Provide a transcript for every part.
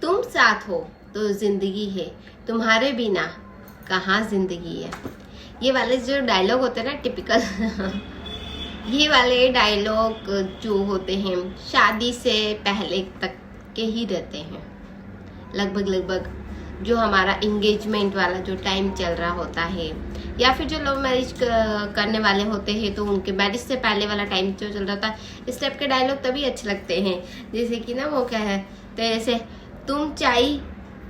तुम साथ हो तो जिंदगी है, तुम्हारे बिना कहाँ जिंदगी है। ये वाले जो डायलॉग होते हैं ना टिपिकल ये वाले डायलॉग जो होते हैं शादी से पहले तक के ही रहते हैं। लगभग जो हमारा एंगेजमेंट वाला जो टाइम चल रहा होता है, या फिर जो लव मैरिज करने वाले होते हैं तो उनके मैरिज से पहले वाला टाइम जो चल रहा था, इस टाइप के डायलॉग तभी अच्छे लगते हैं। जैसे कि ना वो क्या है, तो ऐसे तुम चाय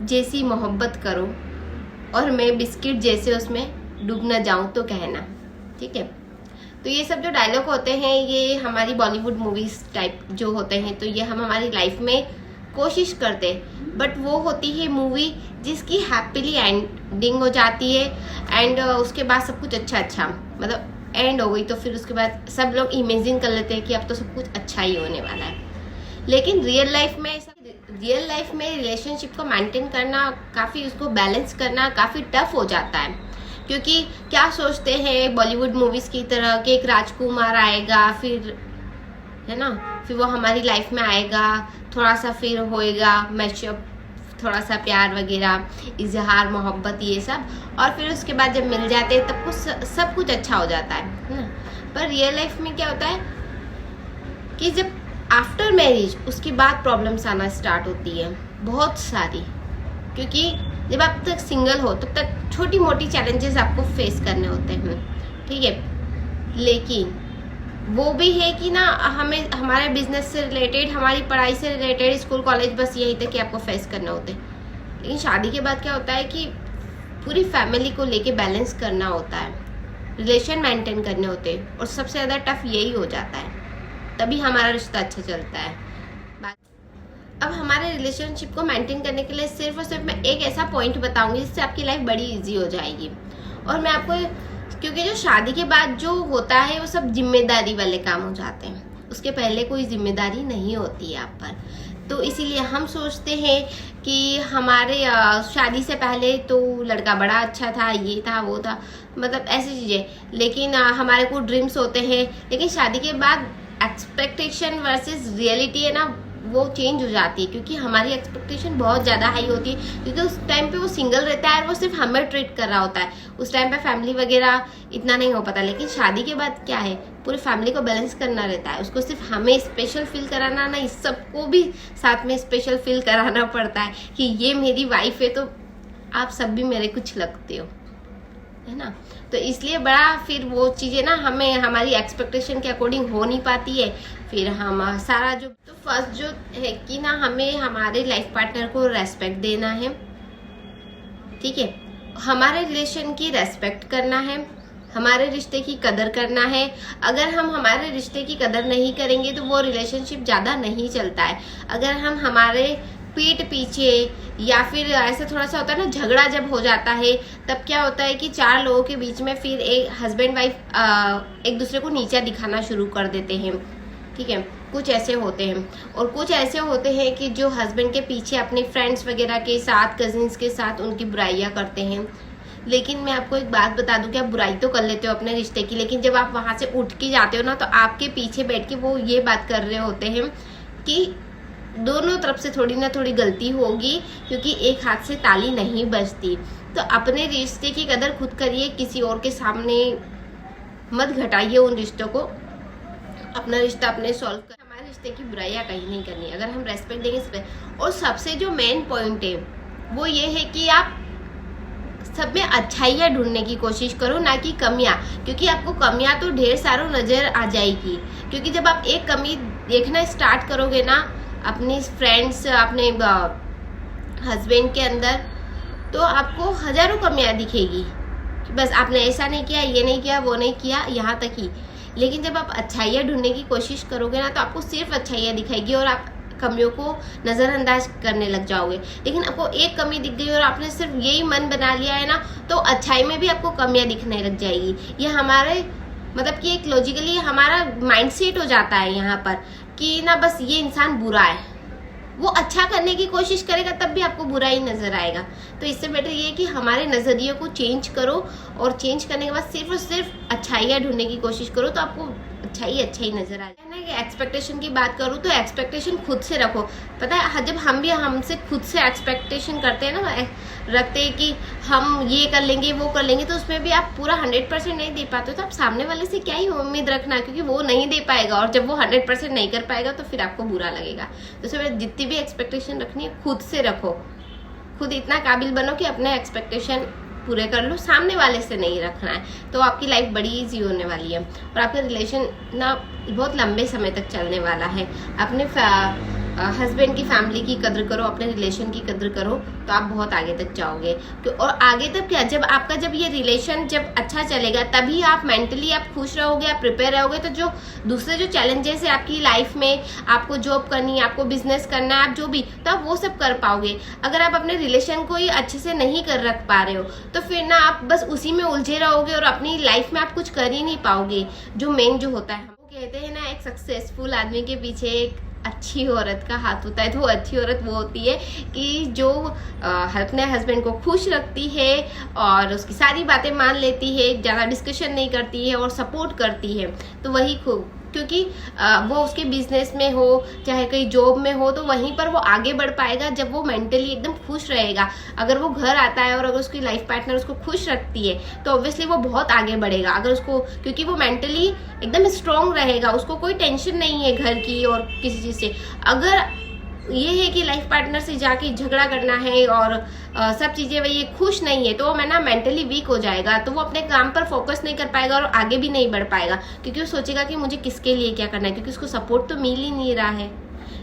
जैसी मोहब्बत करो और मैं बिस्किट जैसे उसमें डूब न जाऊं तो कहना। ठीक है, तो ये सब जो डायलॉग होते हैं ये हमारी बॉलीवुड मूवीज टाइप जो होते हैं, तो ये हम हमारी लाइफ में कोशिश करते हैं, बट वो होती है मूवी जिसकी हैप्पीली एंडिंग हो जाती है एंड उसके बाद सब कुछ अच्छा मतलब एंड हो गई, तो फिर उसके बाद सब लोग इमेजिन कर लेते हैं कि अब तो सब कुछ अच्छा ही होने वाला है। लेकिन रियल लाइफ में रिलेशनशिप को मेंटेन करना काफ़ी, उसको बैलेंस करना काफ़ी टफ हो जाता है। क्योंकि क्या सोचते हैं बॉलीवुड मूवीज़ की तरह कि एक राजकुमार आएगा, फिर है ना, फिर वो हमारी लाइफ में आएगा, थोड़ा सा फिर होएगा मैशअप, थोड़ा सा प्यार वगैरह, इजहार मोहब्बत ये सब, और फिर उसके बाद जब मिल जाते हैं तब कुछ सब कुछ अच्छा हो जाता है ना। पर रियल लाइफ में क्या होता है कि जब आफ्टर मैरिज उसके बाद प्रॉब्लम्स आना स्टार्ट होती है बहुत सारी। क्योंकि जब आप तक सिंगल हो तब तक छोटी मोटी चैलेंजेस आपको फेस करने होते हैं, ठीक है। लेकिन वो भी है कि ना हमें हमारे बिजनेस से रिलेटेड, हमारी पढ़ाई से रिलेटेड, स्कूल कॉलेज बस यही तक कि आपको फेस करना होता है। लेकिन शादी के बाद क्या होता है कि पूरी फैमिली को लेके बैलेंस करना होता है, रिलेशन मेंटेन करने होते हैं, और सबसे ज़्यादा टफ यही हो जाता है, तभी हमारा रिश्ता अच्छा चलता है। अब हमारे रिलेशनशिप को मेंटेन करने के लिए सिर्फ और सिर्फ मैं एक ऐसा पॉइंट बताऊंगी जिससे आपकी लाइफ बड़ी इजी हो जाएगी। और मैं आपको, क्योंकि जो शादी के बाद जो होता है वो सब जिम्मेदारी वाले काम हो जाते हैं, उसके पहले कोई जिम्मेदारी नहीं होती है आप पर। तो इसीलिए हम सोचते हैं कि हमारे शादी से पहले तो लड़का बड़ा अच्छा था, ये था वो था, मतलब ऐसी चीज़ें। लेकिन हमारे को ड्रीम्स होते हैं, लेकिन शादी के बाद एक्सपेक्टेशन वर्सेस रियलिटी है ना, वो चेंज हो जाती है। क्योंकि हमारी एक्सपेक्टेशन बहुत ज़्यादा हाई होती है, क्योंकि उस टाइम पे वो सिंगल रहता है और वो सिर्फ हमें ट्रीट कर रहा होता है। उस टाइम पे फैमिली वगैरह इतना नहीं हो पाता। लेकिन शादी के बाद क्या है, पूरी फैमिली को बैलेंस करना रहता है, उसको सिर्फ हमें स्पेशल फील कराना नहीं, सबको भी साथ में स्पेशल फील कराना पड़ता है कि ये मेरी वाइफ है तो आप सब भी मेरे कुछ लगते हो, है ना। तो इसलिए बड़ा फिर वो चीज़ें ना हमें हमारी एक्सपेक्टेशन के अकॉर्डिंग हो नहीं पाती है। फिर हम सारा जो, तो फर्स्ट जो है कि ना हमें हमारे लाइफ पार्टनर को रेस्पेक्ट देना है, ठीक है। हमारे रिलेशन की रेस्पेक्ट करना है, हमारे रिश्ते की कदर करना है। अगर हम हमारे रिश्ते की कदर नहीं करेंगे तो वो रिलेशनशिप ज़्यादा नहीं चलता है। अगर हम हमारे पीठ पीछे या फिर ऐसा थोड़ा सा होता है ना, झगड़ा जब हो जाता है तब क्या होता है कि चार लोगों के बीच में फिर एक हस्बैंड वाइफ एक दूसरे को नीचा दिखाना शुरू कर देते हैं, ठीक है। कुछ ऐसे होते हैं, और कुछ ऐसे होते हैं कि जो हस्बैंड के पीछे अपने फ्रेंड्स वगैरह के साथ, कजिन्स के साथ उनकी बुराइयां करते हैं। लेकिन मैं आपको एक बात बता दूं कि आप बुराई तो कर लेते हो अपने रिश्ते की, लेकिन जब आप वहां से उठ के जाते हो ना, तो आपके पीछे बैठ के वो ये बात कर रहे होते हैं कि दोनों तरफ से थोड़ी ना थोड़ी गलती होगी, क्योंकि एक हाथ से ताली नहीं बजती। तो अपने रिश्ते की कदर खुद करिए, किसी और के सामने मत घटाइए उन रिश्तों को। अपना रिश्ता अपने सॉल्व कर, हमारे रिश्ते की बुराइयां कहीं नहीं करनी। अगर हम रेस्पेक्ट देंगे इस पर, और सबसे जो मेन पॉइंट है वो ये है कि आप सब में अच्छाइयाँ ढूंढने की कोशिश करो, ना कि कमियां। क्योंकि आपको कमियां तो ढेर सारों नजर आ जाएगी। क्योंकि जब आप एक कमी देखना स्टार्ट करोगे ना अपनी फ्रेंड्स, अपने हस्बैंड के अंदर, तो आपको हजारों कमियां दिखेगी कि बस आपने ऐसा नहीं किया, ये नहीं किया, वो नहीं किया, यहाँ तक ही। लेकिन जब आप अच्छाइयाँ ढूंढने की कोशिश करोगे ना, तो आपको सिर्फ अच्छाइयाँ दिखाएगी और आप कमियों को नज़रअंदाज करने लग जाओगे। लेकिन आपको एक कमी दिख गई और आपने सिर्फ यही मन बना लिया है ना, तो अच्छाई में भी आपको कमियां दिखने लग जाएगी। ये हमारे मतलब कि एक लॉजिकली हमारा माइंडसेट हो जाता है यहाँ पर कि ना बस ये इंसान बुरा है, वो अच्छा करने की कोशिश करेगा तब भी आपको बुरा ही नजर आएगा। तो इससे बेटर ये है कि हमारे नज़रिए को चेंज करो, और चेंज करने के बाद सिर्फ और सिर्फ अच्छाइयाँ ढूंढने की कोशिश करो, तो आपको अच्छा ही नजर आ जाए ना। कि एक्सपेक्टेशन की बात करूँ तो एक्सपेक्टेशन खुद से रखो। पता है जब हम भी हमसे खुद से एक्सपेक्टेशन करते हैं ना, रखते हैं कि हम ये कर लेंगे वो कर लेंगे, तो उसमें भी आप पूरा 100% नहीं दे पाते, तो आप सामने वाले से क्या ही उम्मीद रखना, क्योंकि वो नहीं दे पाएगा, और जब वो 100% नहीं कर पाएगा तो फिर आपको बुरा लगेगा। तो इसमें जितनी भी एक्सपेक्टेशन रखनी है खुद से रखो, खुद इतना काबिल बनो कि अपने एक्सपेक्टेशन पूरे कर लो, सामने वाले से नहीं रखना है, तो आपकी लाइफ बड़ी इजी होने वाली है और आपका रिलेशन ना बहुत लंबे समय तक चलने वाला है। अपने हस्बैंड की फैमिली की कदर करो, अपने रिलेशन की कदर करो, तो आप बहुत आगे तक जाओगे। और आगे तक क्या, जब ये रिलेशन जब अच्छा चलेगा तभी आप मेंटली आप खुश रहोगे, आप प्रिपेयर रहोगे, तो जो दूसरे जो चैलेंजेस है आपकी लाइफ में, आपको जॉब करनी है, आपको बिजनेस करना है, आप जो भी, तो आप वो सब कर पाओगे। अगर आप अपने रिलेशन को ही अच्छे से नहीं कर रख पा रहे हो तो फिर ना आप बस उसी में उलझे रहोगे और अपनी लाइफ में आप कुछ कर ही नहीं पाओगे। जो मेन जो होता है, हम कहते हैं ना, एक सक्सेसफुल आदमी के पीछे एक अच्छी औरत का हाथ होता है। तो वो अच्छी औरत वो होती है कि जो अपने हस्बैंड को खुश रखती है और उसकी सारी बातें मान लेती है, ज़्यादा डिस्कशन नहीं करती है और सपोर्ट करती है, तो वही खूब, क्योंकि वो उसके बिजनेस में हो चाहे कहीं जॉब में हो, तो वहीं पर वो आगे बढ़ पाएगा जब वो मेंटली एकदम खुश रहेगा। अगर वो घर आता है और अगर उसकी लाइफ पार्टनर उसको खुश रखती है तो ऑब्वियसली वो बहुत आगे बढ़ेगा। अगर उसको, क्योंकि वो मेंटली एकदम स्ट्रांग रहेगा, उसको कोई टेंशन नहीं है घर की और किसी चीज़ से। अगर ये है कि लाइफ पार्टनर से जाके झगड़ा करना है और सब चीज़ें वही खुश नहीं है, तो मैं ना मेंटली वीक हो जाएगा, तो वो अपने काम पर फोकस नहीं कर पाएगा और आगे भी नहीं बढ़ पाएगा, क्योंकि वो सोचेगा कि मुझे किसके लिए क्या करना है, क्योंकि उसको सपोर्ट तो मिल ही नहीं रहा है।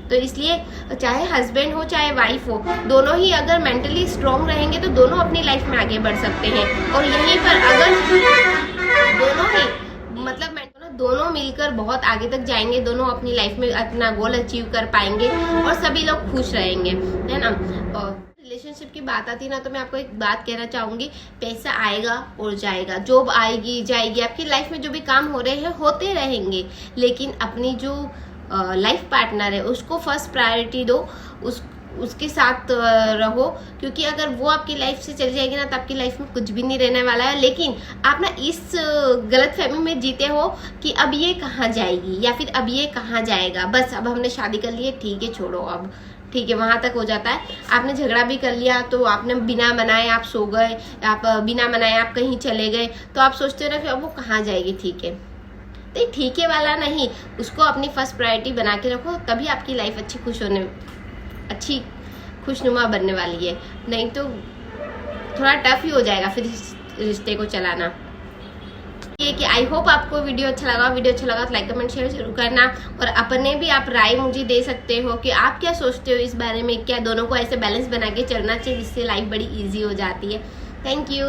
तो इसलिए चाहे हस्बैंड हो चाहे वाइफ हो, दोनों ही अगर मेंटली स्ट्रांग रहेंगे तो दोनों अपनी लाइफ में आगे बढ़ सकते हैं। और यहीं पर अगर दोनों ही मतलब दोनों मिलकर बहुत आगे तक जाएंगे, दोनों अपनी लाइफ में अपना गोल अचीव कर पाएंगे और सभी लोग खुश रहेंगे, है ना। और रिलेशनशिप की बात आती है ना, तो मैं आपको एक बात कहना चाहूंगी, पैसा आएगा और जाएगा, जॉब आएगी जाएगी, आपकी लाइफ में जो भी काम हो रहे हैं होते रहेंगे, लेकिन अपनी जो लाइफ पार्टनर है उसको फर्स्ट प्रायोरिटी दो, उसके साथ रहो, क्योंकि अगर वो आपकी लाइफ से चली जाएगी ना तो आपकी लाइफ में कुछ भी नहीं रहने वाला है। लेकिन आप ना इस गलतफहमी में जीते हो कि अब ये कहाँ जाएगी या फिर अब ये कहाँ जाएगा, बस अब हमने शादी कर ली है, ठीक है छोड़ो, अब ठीक है, वहां तक हो जाता है। आपने झगड़ा भी कर लिया तो आपने बिना मनाए आप सो गए, आप बिना मनाए आप कहीं चले गए, तो आप सोचते हो ना कि अब वो कहाँ जाएगी, ठीक है, तो ठीक है वाला नहीं, उसको अपनी फर्स्ट प्रायोरिटी बना के रखो, तभी आपकी लाइफ अच्छी खुशनुमा बनने वाली है। नहीं तो थोड़ा टफ ही हो जाएगा फिर रिश्ते को चलाना। ये कि आई होप आपको वीडियो अच्छा लगा तो लाइक कमेंट शेयर जरूर करना, और अपने भी आप राय मुझे दे सकते हो कि आप क्या सोचते हो इस बारे में, क्या दोनों को ऐसे बैलेंस बना के चलना चाहिए जिससे लाइफ बड़ी ईजी हो जाती है। Thank you.